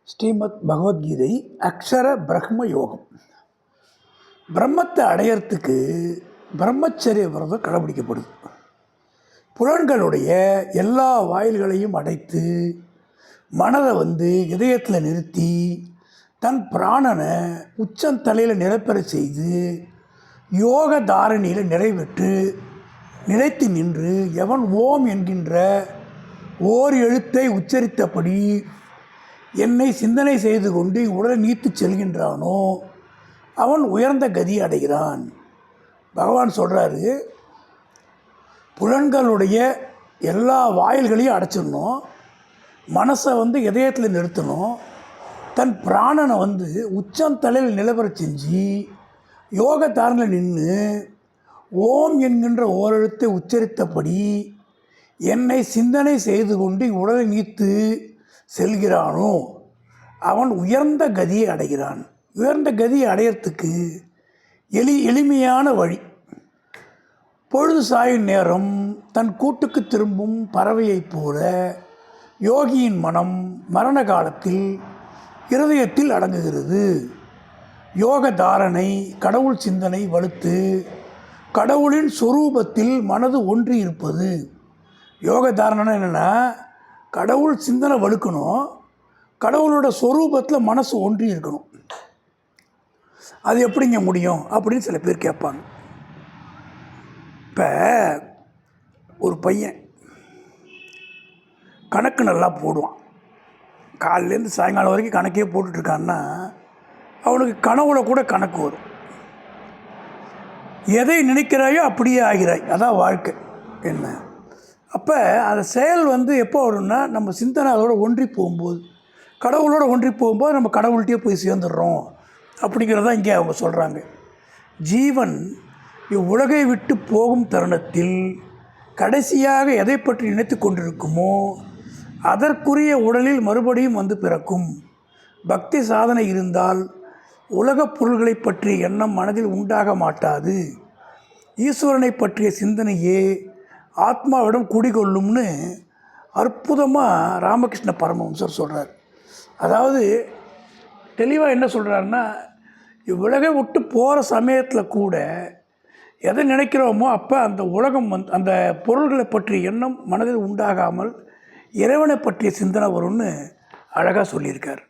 ஸ்ரீமத் பகவத்கீதை அக்ஷர பிரம்ம யோகம். பிரம்மத்தை அடையறதுக்கு பிரம்மச்சரிய விரதம் கடைபிடிக்கப்படுது. புலன்களுடைய எல்லா வாயில்களையும் அடைத்து மனதை இதயத்தில் நிறுத்தி தன் பிராணனை உச்சந்தலையில் நிலைப்பெற செய்து யோக தாரணியில் நிறைவேற்று நிலைத்து நின்று எவன் ஓம் என்கின்ற ஓர் எழுத்தை உச்சரித்தபடி என்னை சிந்தனை செய்து கொண்டு உடலை நீத்து செல்கின்றானோ அவன் உயர்ந்த கதி அடைகிறான். பகவான் சொல்கிறாரு, புலன்களுடைய எல்லா வாயில்களையும் அடைச்சிடணும், மனசை இதயத்தில் நிறுத்தணும், தன் பிராணனை உச்சந்தலையில் நிலவர செஞ்சு யோக தாரணியில் நின்று ஓம் என்கின்ற ஓரெழுத்தை உச்சரித்தபடி என்னை சிந்தனை செய்து கொண்டு உடலை நீத்து செல்கிறானோ அவன் உயர்ந்த கதியை அடைகிறான். உயர்ந்த கதியை அடையிறதுக்கு எளிமையான வழி. பொழுது சாயும் நேரம் தன் கூட்டுக்கு திரும்பும் பறவையைப் போல யோகியின் மனம் மரண காலத்தில் இருதயத்தில் அடங்குகிறது. யோக தாரணை கடவுள் சிந்தனை வலுத்து கடவுளின் சொரூபத்தில் மனது ஒன்றி இருப்பது. யோக தாரணை என்னென்னா, கடவுள் சிந்தனை வலுக்கணும், கடவுளோட சொரூபத்தில் மனசு ஒன்றி இருக்கணும். அது எப்படிங்க முடியும் அப்படின்னு சில பேர் கேட்பாங்க. இப்போ ஒரு பையன் கணக்கு நல்லா போடுவான், காலையிலேருந்து சாயங்காலம் வரைக்கும் கணக்கே போட்டுட்ருக்கான்னா அவனுக்கு கனவுல கூட கணக்கு வரும். எதை நினைக்கிறாயோ அப்படியே ஆகிறாய், அதான் வாழ்க்கை. என்ன அப்போ அந்த செயல் எப்போ வரும்னா, நம்ம சிந்தனை அதோட ஒன்றி போகும்போது, கடவுளோட ஒன்றி போகும்போது நம்ம கடவுள்கிட்டே போய் சேர்ந்துடுறோம் அப்படிங்கிறதான் இங்கே அவங்க சொல்கிறாங்க. ஜீவன் இவ்வுலகை விட்டு போகும் தருணத்தில் கடைசியாக எதை பற்றி நினைத்து கொண்டிருக்குமோ அதற்குரிய உடலில் மறுபடியும் பிறக்கும். பக்தி சாதனை இருந்தால் உலகப் பொருள்களை பற்றிய எண்ணம் மனதில் உண்டாக மாட்டாது. ஈஸ்வரனை பற்றிய சிந்தனையே ஆத்மாவிடம் குடிகொள்ளும்னு அற்புதமாக ராமகிருஷ்ண பரமஹம்சர் சொல்கிறார். அதாவது தெளிவாக என்ன சொல்கிறாருன்னா, இவ்வுலகை விட்டு போகிற சமயத்தில் கூட எதை நினைக்கிறோமோ அப்போ அந்த உலகம் அந்த பொருள்களை பற்றிய எண்ணம் மனதில் உண்டாகாமல் இறைவனை பற்றிய சிந்தனை வரும்னு அழகாக சொல்லியிருக்கார்.